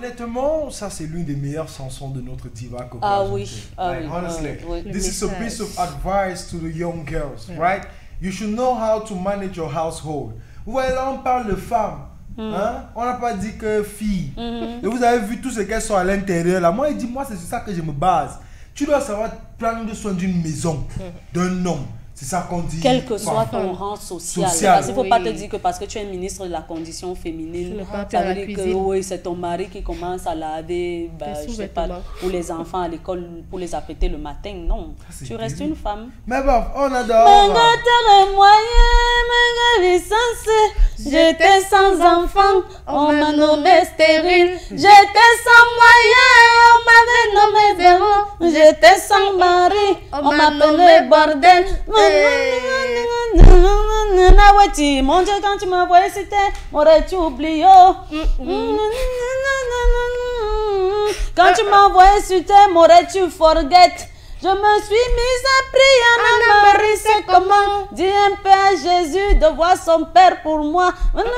honnêtement, ça c'est l'une des meilleures chansons de notre diva Coco. Ah oui. Like, honestly, oui. this is a piece of advice to the young girls, right? You should know how to manage your household. Ouais, là on parle de femmes. Hein? On n'a pas dit que filles. Et vous avez vu tout ce qu'elles sont à l'intérieur. Là, moi, il dit, moi, c'est sur ça que je me base. Tu dois savoir prendre soin d'une maison, d'un homme. C'est ça qu'on dit. Quel que soit ton rang social. Parce qu'il ne faut pas te dire que parce que tu es ministre de la condition féminine, ça veut dire que oui, c'est ton mari qui commence à laver, je sais pas, pour les enfants à l'école, pour les apprêter le matin. Non, tu restes une femme. Mais bon, on adore. J'étais sans enfant, on m'a nommé stérile. J'étais sans moyen, on m'avait nommé zéro. J'étais sans mari, on m'appelait bordel. Mon Dieu, quand tu m'envoyais, c'était m'aurais-tu oublié? Quand tu m'envoyais, c'était m'aurais-tu forget? Je me suis mise à prier, Anna-Marie, c'est comment? Dis un peu à Jésus de voir son Père pour moi. Pourquoi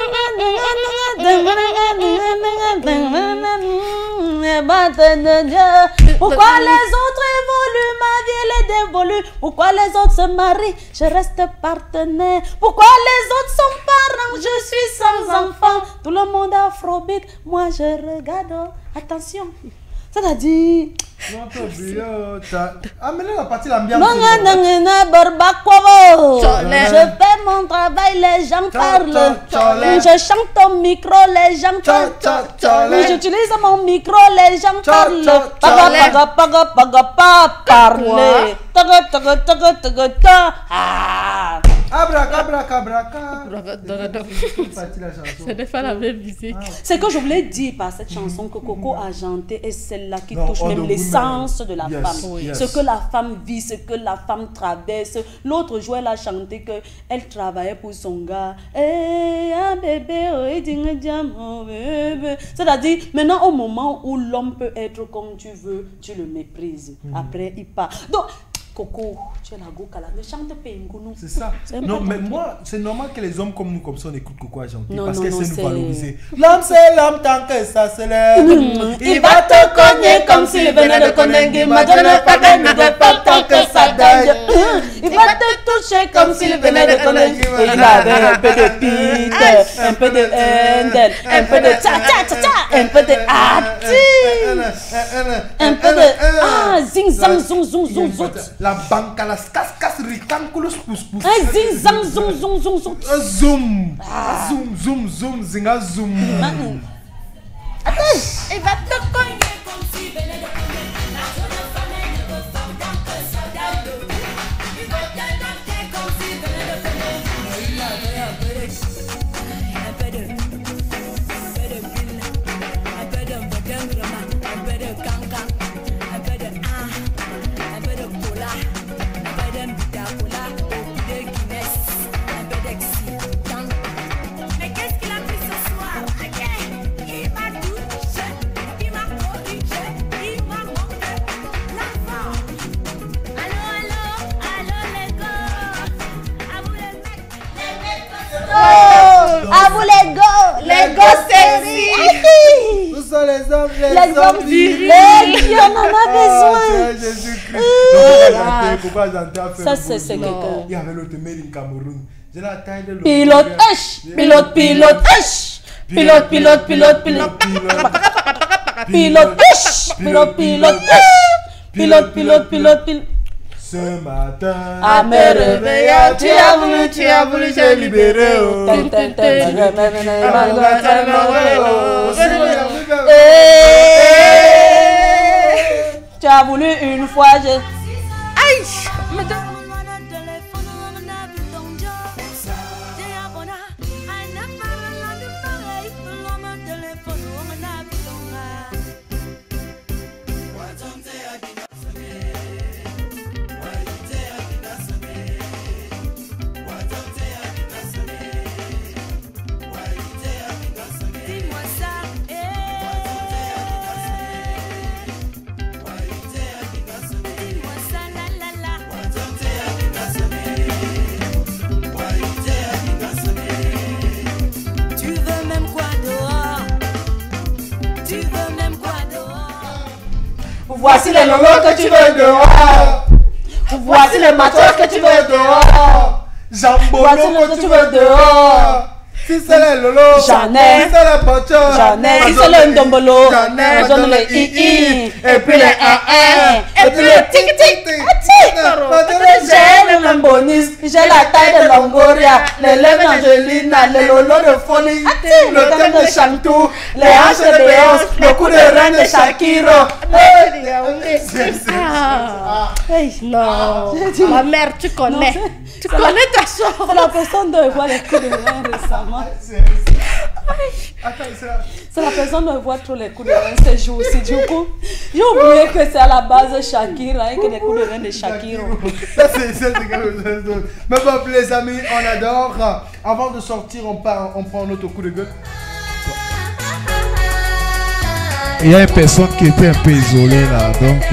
les autres évoluent, ma vie elle est dévolue? Pourquoi les autres se marient, je reste partenaire? Pourquoi les autres sont parents, je suis sans enfant? Tout le monde est afrobeat, moi je regarde. Attention. C'est-à-dire... Ah, mais là, la partie l'ambiance. Je fais mon travail, les gens parlent. Je chante au micro, les gens parlent. J'utilise mon micro, les gens parlent. Parler. C'est pas la même musique. Ce que je voulais dire par cette chanson que Coco a chantée est celle-là qui touche même l'essence de la femme. Ce que la femme vit, ce que la femme traverse. L'autre jour, elle a chanté qu'elle travaillait pour son gars. C'est-à-dire, maintenant au moment où l'homme peut être comme tu veux, tu le méprises. Après, il part. Donc, Coco, tu es la Gokala, ne chante pas Ngounou. C'est ça. Non, mais moi, c'est normal que les hommes comme nous, comme ça, on écoute Coco à chanter. Parce qu'elle sait nous valoriser. L'homme, c'est l'homme tant que ça se lève. Il va te cogner comme s'il venait de connaître. Madonna, pas tant que ça dage. Il va te toucher comme s'il venait de connaître. Et il avait un peu de pite, un peu de handel, un peu de cha-cha-cha-cha, un peu de ati, un peu de zing zang zoom zoom zoom zoom. La banque à la casse rican coulos pousse pousse. Zing zang zoom zoom zoom zoom. Zoom. Zoom zoom zoom zinga zoom. Attends, il va te cogner. À vous les go série. Où sont les hommes virils. On en a besoin. Jésus-Christ. Ça c'est quelqu'un. Il y avait l'autre mère in Cameroun. Je l'attends de l'autre. Pilote H. Pilote H. Pilote H. Pilote H. Ce matin, à me réveiller, tu as voulu te libérer. Tu as voulu une fois, aïe! Voici les lolos que tu veux dehors. Voici les machos que tu veux dehors. Jambolo que tu veux dehors. Si c'est les lolo, j'en ai. Si c'est les pochos, j'en ai. Si c'est le ndombolo, j'en ai. on donne les i. Et puis les et puis les tic tic. J'ai le même bonus. J'ai la taille de Longoria. Les lèvres d'Angelina. Les lolos de folie. Le thème de Chantou. Les hanches de Béance. Le coup de reine de Shakiro. Non, ma mère, tu connais. Tu connais ta soeur. C'est la personne de voir les coups de rein récemment. C'est la personne de voir tous les coups de rein ces jours-ci. Du coup, j'ai oublié que c'est à la base Shakira et que les coups de rein de Shakira. C'est quelque chose. Mais bon, les amis, on adore. Avant de sortir, on prend notre coup de gueule. Il y a une personne qui était un peu isolée là, donc.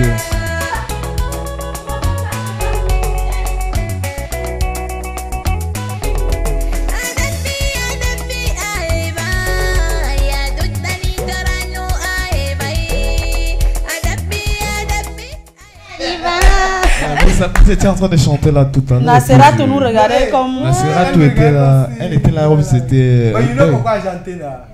Vous étiez en train de chanter là tout à l'heure. Nassera, tu nous regardais comme. Nassera, tu étais là. Elle était là où c'était. Mais you know pourquoi chanter là?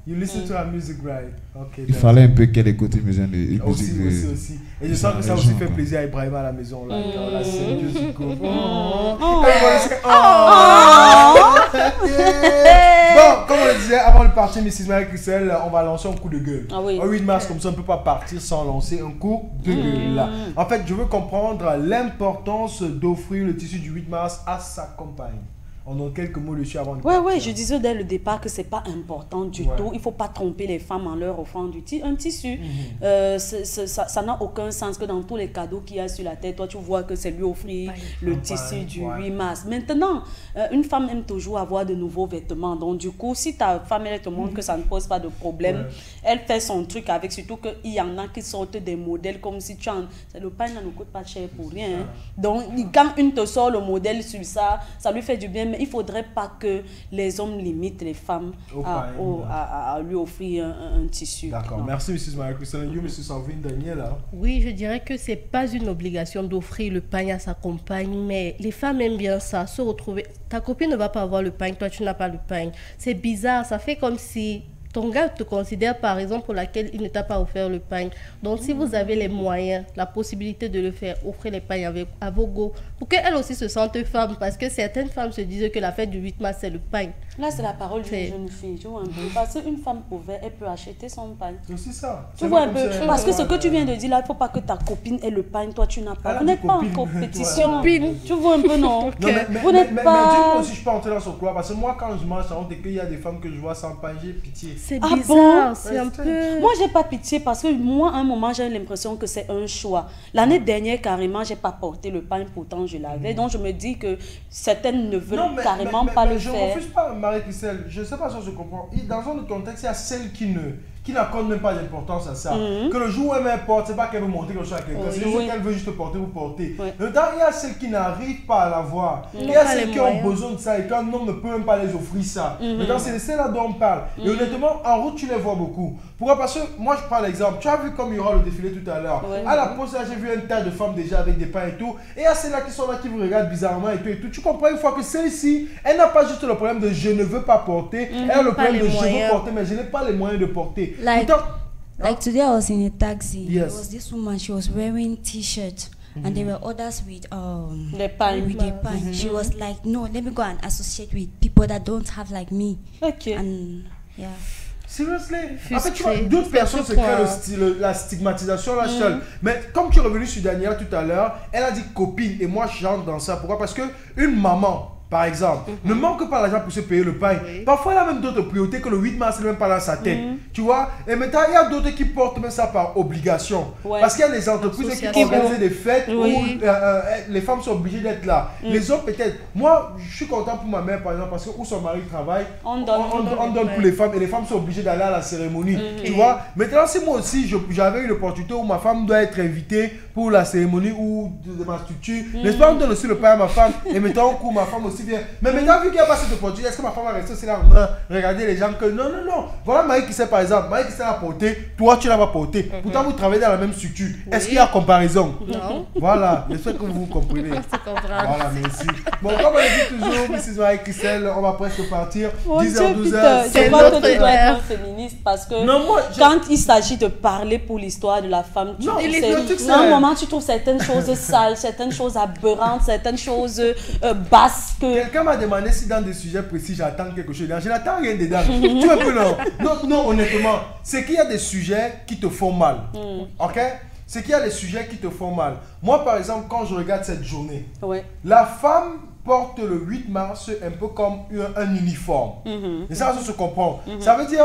You listen to our music, right? Okay, il fallait un peu qu'elle écoute une musique de. Aussi. Et je sens que ça aussi fait plaisir à Ibrahim à la maison. Là, quand la scène, je suis cool. Bon, comme on le disait avant de partir, Mrs. Marie-Christelle, on va lancer un coup de gueule. Ah oui. Au 8 mars, comme ça, on ne peut pas partir sans lancer un coup de gueule. Là. En fait, je veux comprendre l'importance d'offrir le tissu du 8 mars à sa compagne. On a quelques mots dessus avant de partir. Ouais, je disais dès le départ que c'est pas important du tout. Il faut pas tromper les femmes en leur offrant un tissu. Ça n'a aucun sens que dans tous les cadeaux qu'il y a sur la tête, toi tu vois que c'est lui offrir le tissu du 8 mars. Maintenant, une femme aime toujours avoir de nouveaux vêtements. Donc du coup, si ta femme elle te montre que ça ne pose pas de problème, elle fait son truc avec, surtout qu'il y en a qui sortent des modèles comme si tu en... Le pain ne coûte pas cher pour rien. Hein. Donc quand une te sort le modèle sur ça, ça lui fait du bien. Mais il ne faudrait pas que les hommes limitent les femmes à lui offrir un tissu. D'accord. Merci, Mrs. Marie-Christelle. You, Mrs. Alvin Daniela. Oui, je dirais que ce n'est pas une obligation d'offrir le pain à sa compagne, mais les femmes aiment bien ça, se retrouver. Ta copine ne va pas avoir le pain, toi tu n'as pas le pain. C'est bizarre, ça fait comme si ton gars te considère par exemple pour laquelle il ne t'a pas offert le pain. Donc si vous avez les moyens, la possibilité de le faire, offrez les pains à vos go pour qu'elles aussi se sentent femmes, parce que certaines femmes se disent que la fête du 8 mars c'est le pain. Là c'est la parole d'une jeune fille, tu vois un peu. Parce qu'une femme pouvère, elle peut acheter son pain. C'est aussi ça. Tu vois un peu. Parce que ce que tu viens de dire là, il ne faut pas que ta copine ait le pain, toi tu n'as pas. Vous n'êtes pas en compétition. Tu vois un peu non. Vous n'êtes pas. Mais aussi je peux entrer dans son couloir, parce que moi quand je marche et qu'il y a des femmes que je vois sans pain, j'ai pitié. C'est bizarre, c'est un peu... Moi, j'ai pas pitié parce que moi, à un moment, j'ai l'impression que c'est un choix. L'année dernière, carrément, j'ai pas porté le pain, pourtant je l'avais. Donc, je me dis que certaines ne veulent carrément pas le faire. Je ne refuse pas, Marie-Christelle. Je ne sais pas si je comprends. Dans un autre contexte, il y a celles qui n'accordent même pas d'importance à ça. Que le jour où elle m'importe, c'est pas qu'elle veut montrer quelque chose à quelqu'un, c'est juste qu'elle veut juste porter ou porter. Il y a celles qui n'arrivent pas à l'avoir. Il y a celles qui ont besoin de ça et qu'un homme ne peut même pas les offrir ça. Maintenant, c'est celles-là dont on parle. Et honnêtement, en route, tu les vois beaucoup. Pourquoi? Parce que moi, je prends l'exemple. Tu as vu comme il y aura le défilé tout à l'heure. À la pause, là, j'ai vu un tas de femmes déjà avec des pains et tout. Et il y a celles-là qui sont là, qui vous regardent bizarrement et tout et tout. Tu comprends une fois que celle-ci, elle n'a pas juste le problème de je ne veux pas porter. Elle a le problème de je veux porter, mais je n'ai pas les moyens de porter. Like today I was in a taxi. There was this woman, she was wearing t-shirt. And there were others with the pine. She was like, no, let me go and associate with people that don't have like me. Okay. And yeah. Seriously? En fait, tu vois, d'autres personnes se créent la stigmatisation là seule. Mais comme tu es revenu sur Daniela tout à l'heure, elle a dit copine et moi je rentre dans ça. Pourquoi? Parce que une maman, par exemple, ne manque pas l'argent pour se payer le pain. Parfois, elle a même d'autres priorités que le 8 mars, elle n'est même pas dans sa tête. Tu vois? Et maintenant, il y a d'autres qui portent même ça par obligation. Parce qu'il y a des entreprises qui organisent des fêtes où les femmes sont obligées d'être là. Les hommes, peut-être. Moi, je suis content pour ma mère, par exemple, parce que où son mari travaille, on donne pour les femmes et les femmes sont obligées d'aller à la cérémonie. Tu vois? Maintenant, si moi aussi, j'avais une opportunité où ma femme doit être invitée pour la cérémonie ou de ma structure, n'est-ce pas? On donne aussi le pain à ma femme. Et maintenant, ma femme aussi aussi bien. Mais maintenant, vu qu'il n'y a pas cette opportunité, est-ce que ma femme va rester aussi là, regarder les gens que non. Voilà Marie qui sait par exemple, Marie qui sait la porter, toi tu l'as pas porté. Pourtant, vous travaillez dans la même structure. Est-ce qu'il y a comparaison? Non. Voilà, j'espère que vous comprenez. Voilà, merci. Bon, comme on le dit toujours, Mrs. Marie-Christelle, on va presque partir. 10h, 12h. C'est pas que tu dois être un féministe parce que quand il s'agit de parler pour l'histoire de la femme, tu à un moment tu trouves certaines choses sales, certaines choses aberrantes, certaines choses basses. Quelqu'un m'a demandé si dans des sujets précis j'attends quelque chose. Je n'attends rien dedans. Tu vois un peu non, honnêtement, c'est qu'il y a des sujets qui te font mal. Ok? C'est qu'il y a des sujets qui te font mal. Moi, par exemple, quand je regarde cette journée, la femme porte le 8 mars un peu comme un uniforme. Et ça se comprend. Ça veut dire,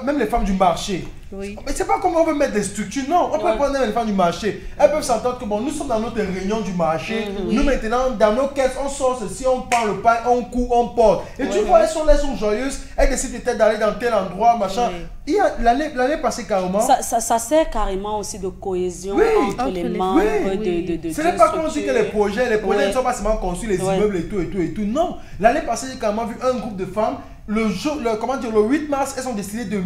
même les femmes du marché, mais c'est pas comment on veut mettre des structures. Non, on peut prendre les femmes du marché. Elles peuvent s'entendre que bon, nous sommes dans notre réunion du marché. Nous maintenant, dans nos caisses, on sort ceci, on prend le pain, on coud, on porte. Et tu vois, elles sont joyeuses. Elles décident peut-être d'aller dans tel endroit, machin. L'année passée carrément. Ça sert carrément aussi de cohésion entre les membres de ce n'est pas comme si que les projets ne sont pas seulement conçus, les immeubles et tout. Non, l'année passée, j'ai carrément vu un groupe de femmes. Le 8 mars, elles ont décidé de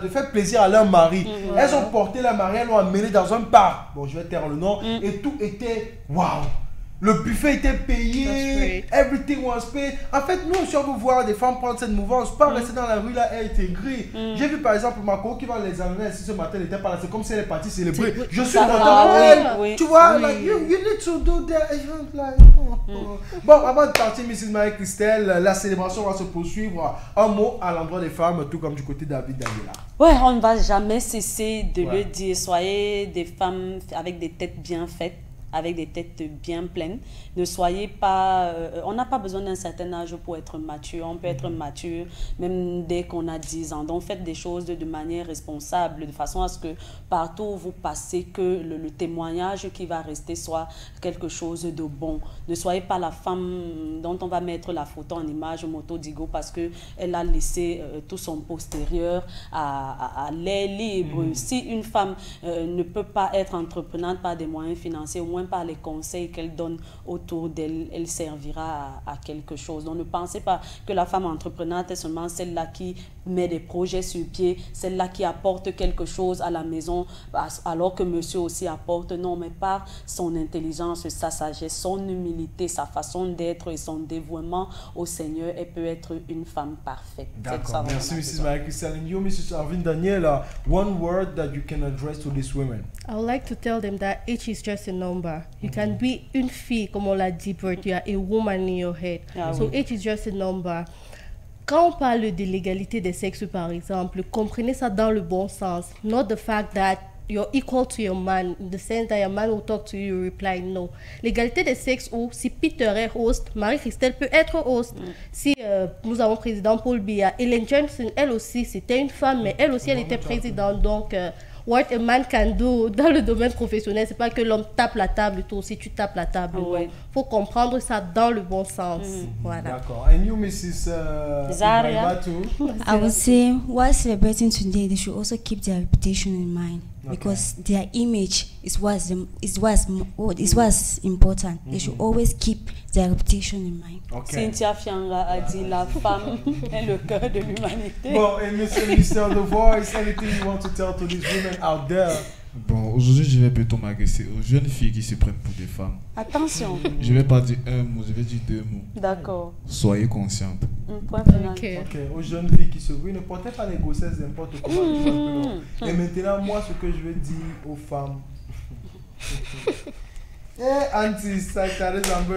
faire plaisir à leur mari. Elles ont porté leur mari, elles l'ont amené dans un parc. Bon, je vais taire le nom. Et tout était waouh. Le buffet était payé, everything was paid. En fait, nous, si on veut voir des femmes prendre cette mouvance, pas rester dans la rue là et intégrer. J'ai vu par exemple ma co qui va les amener ici ce matin, elle n'était pas là. C'est comme si elle est partie célébrer. Je suis content pour elle. Tu vois, like, you need to do that. Bon, avant de partir, Mrs. Marie-Christelle, la célébration va se poursuivre. Un mot à l'endroit des femmes, tout comme du côté David Daniela. Ouais, on ne va jamais cesser de le dire. Soyez des femmes avec des têtes bien faites, avec des têtes bien pleines. Ne soyez pas... on n'a pas besoin d'un certain âge pour être mature. On peut être mature même dès qu'on a 10 ans. Donc faites des choses de manière responsable, de façon à ce que partout où vous passez, que le témoignage qui va rester soit quelque chose de bon. Ne soyez pas la femme dont on va mettre la photo en image moto Digo parce qu'elle a laissé tout son postérieur à l'air libre. Si une femme ne peut pas être entreprenante par des moyens financiers, au moins par les conseils qu'elle donne autour d'elle, elle servira à quelque chose. Donc ne pensez pas que la femme entreprenante est seulement celle-là qui met des projets sur pied, celle-là qui apporte quelque chose à la maison, alors que monsieur aussi apporte. Non, mais par son intelligence, sa sagesse, son humilité, sa façon d'être et son dévouement au Seigneur, elle peut être une femme parfaite. D'accord, merci Mrs. Marie-Christelle. And you, Mrs. Alvin Daniela, one word that you can address to these women. I would like to tell them that age is just a number. You can be une fille, comme on l'a dit, but you are a woman in your head. So age is just a number. Quand on parle de l'égalité des sexes, par exemple, comprenez ça dans le bon sens. Not the fact that you're equal to your man, in the sense that your man will talk to you, you reply no. L'égalité des sexes, où si Peter est host, Marie-Christelle peut être host. Si nous avons président Paul Biya, Ellen Johnson, elle aussi, c'était une femme, mais elle aussi, elle était présidente. Donc, what a man can do dans le domaine professionnel, c'est pas que l'homme tape la table, toi aussi tu tapes la table. Faut comprendre ça dans le bon sens. Voilà. D'accord. And you, Mrs. Zaria? I would say, while celebrating today, they should also keep their reputation in mind. Because their image is what's important. They should always keep their reputation in mind. Cynthia Fianga a dit la femme est le cœur de l'humanité. Bon, et Mr. The Voice, anything you want to tell to these women out there? Bon, aujourd'hui, je vais plutôt m'adresser aux jeunes filles qui se prennent pour des femmes. Attention. Je vais pas dire un mot, je vais dire deux mots. D'accord. Soyez conscientes. Point final. Ok, aux jeunes filles qui se... Oui, ne portez pas les grossesses n'importe comment. Et maintenant, moi, ce que je veux dire aux femmes... anti-sectarism,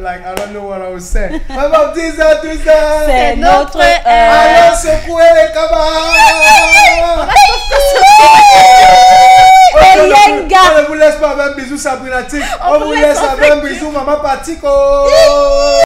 like, I don't know what I was saying. Maman, dis ça, tout ça. C'est notre heure. Allons secouer les camarades. On ne vous laisse pas avec un bisou Sabrinatique. On vous laisse avec un bisou Maman Patico.